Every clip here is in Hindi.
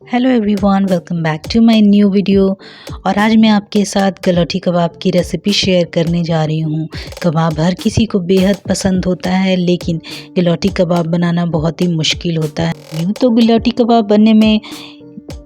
Hello everyone, welcome back to my new video. और आज मैं आपके साथ गलौटी कबाब की रेसिपी शेयर करने जा रही हूँ। कबाब हर किसी को बेहद पसंद होता है, लेकिन गलौटी कबाब बनाना बहुत ही मुश्किल होता है। यूँ तो गलौटी कबाब बनने में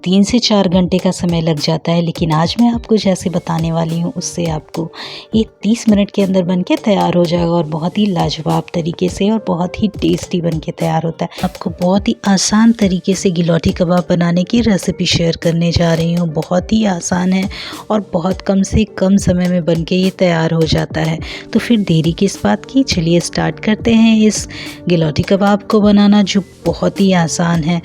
3 से 4 घंटे का समय लग जाता है, लेकिन आज मैं आपको जैसे बताने वाली हूँ उससे आपको ये 30 मिनट के अंदर बन के तैयार हो जाएगा और बहुत ही लाजवाब तरीके से और बहुत ही टेस्टी बन के तैयार होता है। आपको बहुत ही आसान तरीके से गलौटी कबाब बनाने की रेसिपी शेयर करने जा रही हूँ। बहुत ही आसान है और बहुत कम से कम समय में बन के ये तैयार हो जाता है। तो फिर देरी किस बात की, चलिए स्टार्ट करते हैं इस गलौटी कबाब को बनाना, जो बहुत ही आसान है।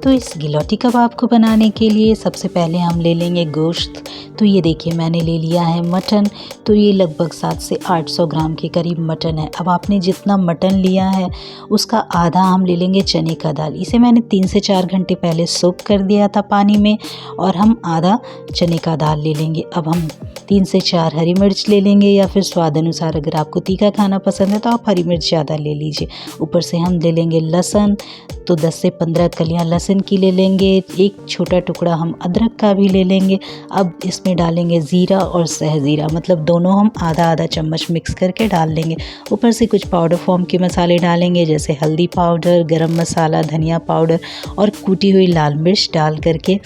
तो इस गलौटी कबाब को बनाने के लिए सबसे पहले हम ले लेंगे गोश्त। तो ये देखिए मैंने ले लिया है मटन। तो ये लगभग 700 से 800 ग्राम के करीब मटन है। अब आपने जितना मटन लिया है उसका आधा हम ले लेंगे चने का दाल। इसे मैंने 3 से 4 घंटे पहले सोक कर दिया था पानी में, और हम आधा चने का दाल ले लेंगे। अब हम 3 से 4 हरी मिर्च ले लेंगे, या फिर स्वाद अनुसार अगर आपको तीखा खाना पसंद है तो आप हरी मिर्च ज़्यादा ले लीजिए। ऊपर से हम ले लेंगे लहसुन। तो 10 से 15 कलियां लहसुन की ले लेंगे। एक छोटा टुकड़ा हम अदरक का भी ले लेंगे। अब इसमें डालेंगे ज़ीरा और सहज़ीरा, मतलब दोनों हम आधा आधा चम्मच मिक्स करके डाल लेंगे। ऊपर से कुछ पाउडर फॉर्म के मसाले डालेंगे, जैसे हल्दी पाउडर, गरम मसाला, धनिया पाउडर और कूटी हुई लाल मिर्च डाल करके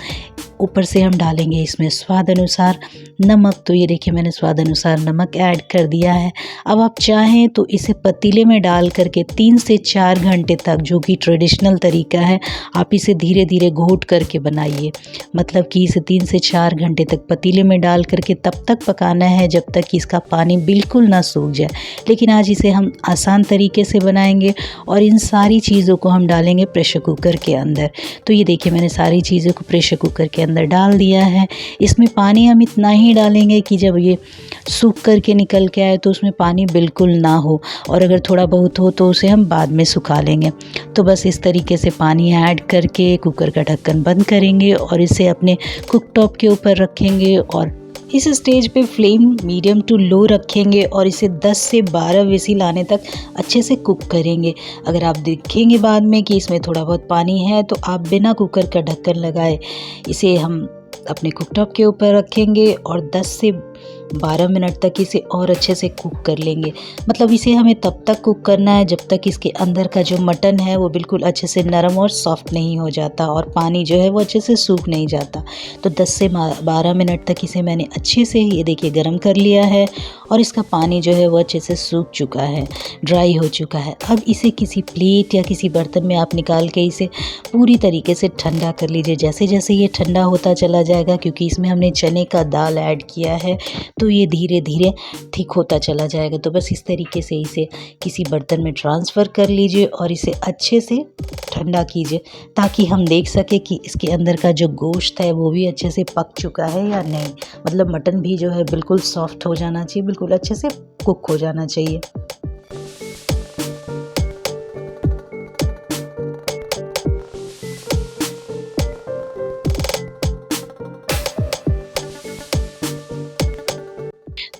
ऊपर से हम डालेंगे इसमें स्वाद अनुसार नमक। तो ये देखिए मैंने स्वाद अनुसार नमक ऐड कर दिया है। अब आप चाहें तो इसे पतीले में डाल करके 3 से 4 घंटे तक, जो कि ट्रेडिशनल तरीका है, आप इसे धीरे धीरे घोट करके बनाइए। मतलब कि इसे 3 से 4 घंटे तक पतीले में डाल करके तब तक पकाना है जब तक कि इसका पानी बिल्कुल ना सूख जाए। लेकिन आज इसे हम आसान तरीके से बनाएंगे और इन सारी चीज़ों को हम डालेंगे प्रेशर कुकर के अंदर। तो ये देखिए मैंने सारी चीज़ों को प्रेशर कुकर के अंदर डाल दिया है। इसमें पानी हम इतना ही डालेंगे कि जब ये सूख करके निकल के आए तो उसमें पानी बिल्कुल ना हो, और अगर थोड़ा बहुत हो तो उसे हम बाद में सुखा लेंगे। तो बस इस तरीके से पानी ऐड करके कुकर का ढक्कन बंद करेंगे और इसे अपने कुक टॉप के ऊपर रखेंगे, और इस स्टेज पे फ्लेम मीडियम टू लो रखेंगे और इसे 10 से 12 विसिल आने तक अच्छे से कुक करेंगे। अगर आप देखेंगे बाद में कि इसमें थोड़ा बहुत पानी है तो आप बिना कुकर का ढक्कन लगाए इसे हम अपने कुकटॉप के ऊपर रखेंगे और 10 से 12 मिनट तक इसे और अच्छे से कुक कर लेंगे। मतलब इसे हमें तब तक कुक करना है जब तक इसके अंदर का जो मटन है वो बिल्कुल अच्छे से नरम और सॉफ्ट नहीं हो जाता और पानी जो है वो अच्छे से सूख नहीं जाता। तो 10 से 12 मिनट तक इसे मैंने अच्छे से, ये देखिए, गर्म कर लिया है और इसका पानी जो है वो अच्छे से सूख चुका है, ड्राई हो चुका है। अब इसे किसी प्लेट या किसी बर्तन में आप निकाल के इसे पूरी तरीके से ठंडा कर लीजिए। जैसे जैसे ये ठंडा होता चला जाएगा, क्योंकि इसमें हमने चने का दाल ऐड किया है, तो ये धीरे धीरे ठीक होता चला जाएगा। तो बस इस तरीके से इसे किसी बर्तन में ट्रांसफ़र कर लीजिए और इसे अच्छे से ठंडा कीजिए, ताकि हम देख सके कि इसके अंदर का जो गोश्त है वो भी अच्छे से पक चुका है या नहीं। मतलब मटन भी जो है बिल्कुल सॉफ्ट हो जाना चाहिए, बिल्कुल अच्छे से कुक हो जाना चाहिए।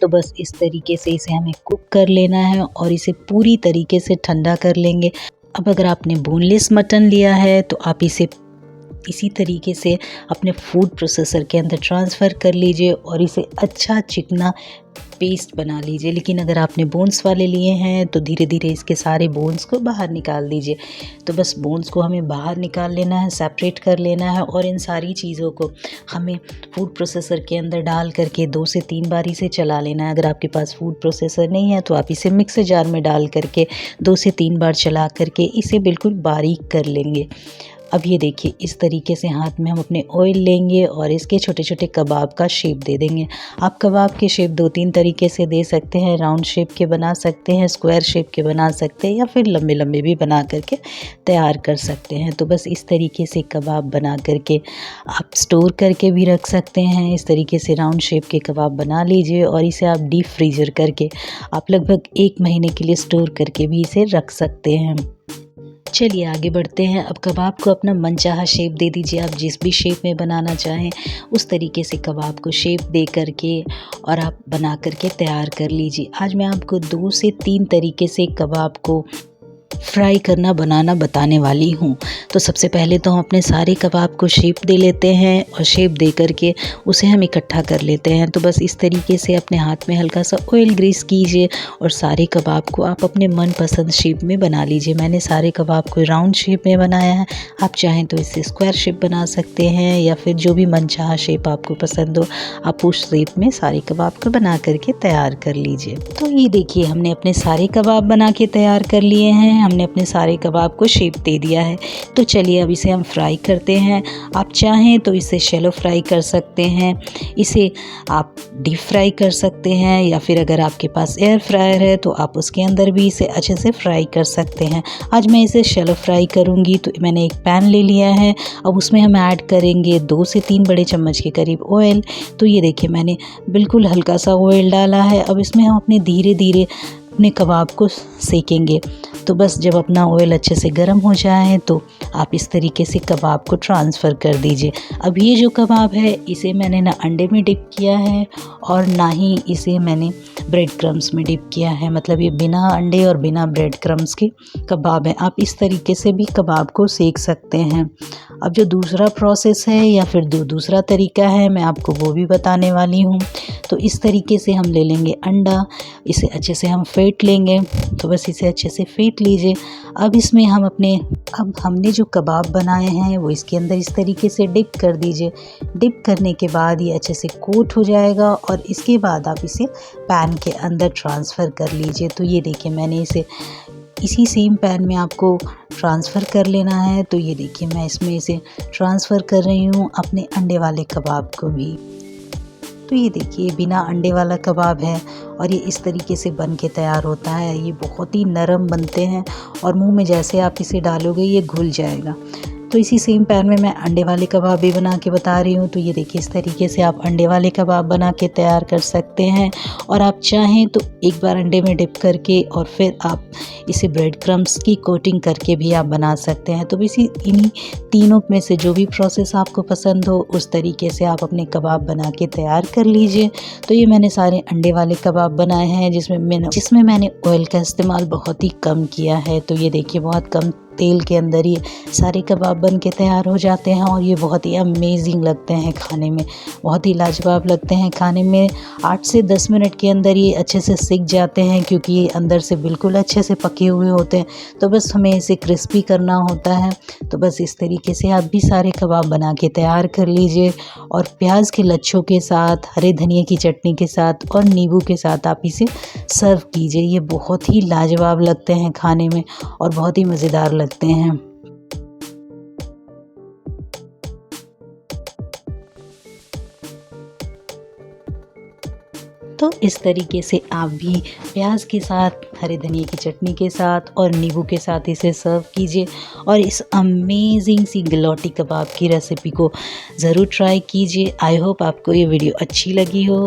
तो बस इस तरीके से इसे हमें कुक कर लेना है और इसे पूरी तरीके से ठंडा कर लेंगे। अब अगर आपने बोनलेस मटन लिया है तो आप इसे इसी तरीके से अपने फूड प्रोसेसर के अंदर ट्रांसफ़र कर लीजिए और इसे अच्छा चिकना पेस्ट बना लीजिए। लेकिन अगर आपने बोन्स वाले लिए हैं तो धीरे धीरे इसके सारे बोन्स को बाहर निकाल दीजिए। तो बस बोन्स को हमें बाहर निकाल लेना है, सेपरेट कर लेना है, और इन सारी चीज़ों को हमें फूड प्रोसेसर के अंदर डाल करके 2 से 3 बार इसे चला लेना है। अगर आपके पास फूड प्रोसेसर नहीं है तो आप इसे मिक्सर जार में डाल करके 2 से 3 बार चला करके इसे बिल्कुल बारीक कर लेंगे। अब ये देखिए इस तरीके से हाथ में हम अपने ऑयल लेंगे और इसके छोटे छोटे कबाब का शेप दे देंगे। आप कबाब के शेप 2-3 तरीके से दे सकते हैं। राउंड शेप के बना सकते हैं, स्क्वायर शेप के बना सकते हैं, या फिर लंबे लंबे भी बना करके तैयार कर सकते हैं। तो बस इस तरीके से कबाब बना करके आप स्टोर करके भी रख सकते हैं। इस तरीके से राउंड शेप के कबाब बना लीजिए और इसे आप डीप फ्रीज़र करके आप लगभग 1 महीने के लिए स्टोर करके भी इसे रख सकते हैं। चलिए आगे बढ़ते हैं। अब कबाब को अपना मनचाहा शेप दे दीजिए। आप जिस भी शेप में बनाना चाहें उस तरीके से कबाब को शेप दे करके और आप बना करके तैयार कर लीजिए। आज मैं आपको 2 से 3 तरीके से कबाब को फ्राई करना बनाना बताने वाली हूँ। तो सबसे पहले तो हम अपने सारे कबाब को शेप दे लेते हैं और शेप दे करके उसे हम इकट्ठा कर लेते हैं। तो बस इस तरीके से अपने हाथ में हल्का सा ऑयल ग्रीस कीजिए और सारे कबाब को आप अपने मनपसंद शेप में बना लीजिए। मैंने सारे कबाब को राउंड शेप में बनाया है, आप चाहें तो इसे स्क्वायर शेप बना सकते हैं या फिर जो भी मनचाहा शेप आपको पसंद हो आप उस शेप में सारे कबाब को बना करके तैयार कर लीजिए। तो ये देखिए हमने अपने सारे कबाब बना के तैयार कर लिए हैं। हमने अपने सारे कबाब को शेप दे दिया है। तो चलिए अब इसे हम फ्राई करते हैं। आप चाहें तो इसे शैलो फ्राई कर सकते हैं, इसे आप डीप फ्राई कर सकते हैं या फिर अगर आपके पास एयर फ्रायर है तो आप उसके अंदर भी इसे अच्छे से फ्राई कर सकते हैं। आज मैं इसे शैलो फ्राई करूंगी। तो मैंने एक पैन ले लिया है, अब उसमें हम ऐड करेंगे 2 से 3 बड़े चम्मच के करीब ऑयल। तो ये देखिए मैंने बिल्कुल हल्का सा ऑयल डाला है। अब इसमें हम अपने धीरे धीरे अपने कबाब को सेकेंगे। तो बस जब अपना ऑयल अच्छे से गर्म हो जाए तो आप इस तरीके से कबाब को ट्रांसफ़र कर दीजिए। अब ये जो कबाब है इसे मैंने ना अंडे में डिप किया है और ना ही इसे मैंने ब्रेड क्रम्स में डिप किया है, मतलब ये बिना अंडे और बिना ब्रेड क्रम्स के कबाब है। आप इस तरीके से भी कबाब को सेक सकते हैं। अब जो दूसरा प्रोसेस है या फिर दूसरा तरीका है मैं आपको वो भी बताने वाली हूँ। तो इस तरीके से हम ले लेंगे अंडा, इसे अच्छे से हम फेंट लेंगे। तो बस इसे अच्छे से फेंट लीजिए। अब इसमें हम अब हमने जो कबाब बनाए हैं वो इसके अंदर इस तरीके से डिप कर दीजिए। डिप करने के बाद ये अच्छे से कोट हो जाएगा और इसके बाद आप इसे पैन के अंदर ट्रांसफ़र कर लीजिए। तो ये देखिए मैंने इसे इसी सेम पैन में आपको ट्रांसफ़र कर लेना है। तो ये देखिए मैं इसमें इसे ट्रांसफ़र कर रही हूँ अपने अंडे वाले कबाब को भी। तो ये देखिए बिना अंडे वाला कबाब है और ये इस तरीके से बन के तैयार होता है। ये बहुत ही नरम बनते हैं और मुंह में जैसे आप इसे डालोगे ये घुल जाएगा। तो इसी सेम पैन में मैं अंडे वाले कबाब भी बना के बता रही हूँ। तो ये देखिए इस तरीके से आप अंडे वाले कबाब बना के तैयार कर सकते हैं और आप चाहें तो एक बार अंडे में डिप करके और फिर आप इसे ब्रेड क्रम्स की कोटिंग करके भी आप बना सकते हैं। तो इसी इन्हीं तीनों में से जो भी प्रोसेस आपको पसंद हो उस तरीके से आप अपने कबाब बना के तैयार कर लीजिए। तो ये मैंने सारे अंडे वाले कबाब बनाए हैं जिसमें मैंने ऑयल का इस्तेमाल बहुत ही कम किया है। तो ये देखिए बहुत कम तेल के अंदर ही सारे कबाब बन के तैयार हो जाते हैं और ये बहुत ही अमेजिंग लगते हैं खाने में, बहुत ही लाजवाब लगते हैं खाने में। 8 से 10 मिनट के अंदर ये अच्छे से सिक जाते हैं क्योंकि ये अंदर से बिल्कुल अच्छे से पके हुए होते हैं। तो बस हमें इसे क्रिस्पी करना होता है। तो बस इस तरीके से आप भी सारे कबाब बना के तैयार कर लीजिए और प्याज के लच्छों के साथ, हरे धनिया की चटनी के साथ और नींबू के साथ आप इसे सर्व कीजिए। ये बहुत ही लाजवाब लगते हैं खाने में और बहुत ही मज़ेदार लगते हैं। तो इस तरीके से आप भी प्याज के साथ, हरे धनिया की चटनी के साथ और नींबू के साथ इसे सर्व कीजिए और इस अमेजिंग सी गलौटी कबाब की रेसिपी को ज़रूर ट्राई कीजिए। आई होप आपको ये वीडियो अच्छी लगी हो।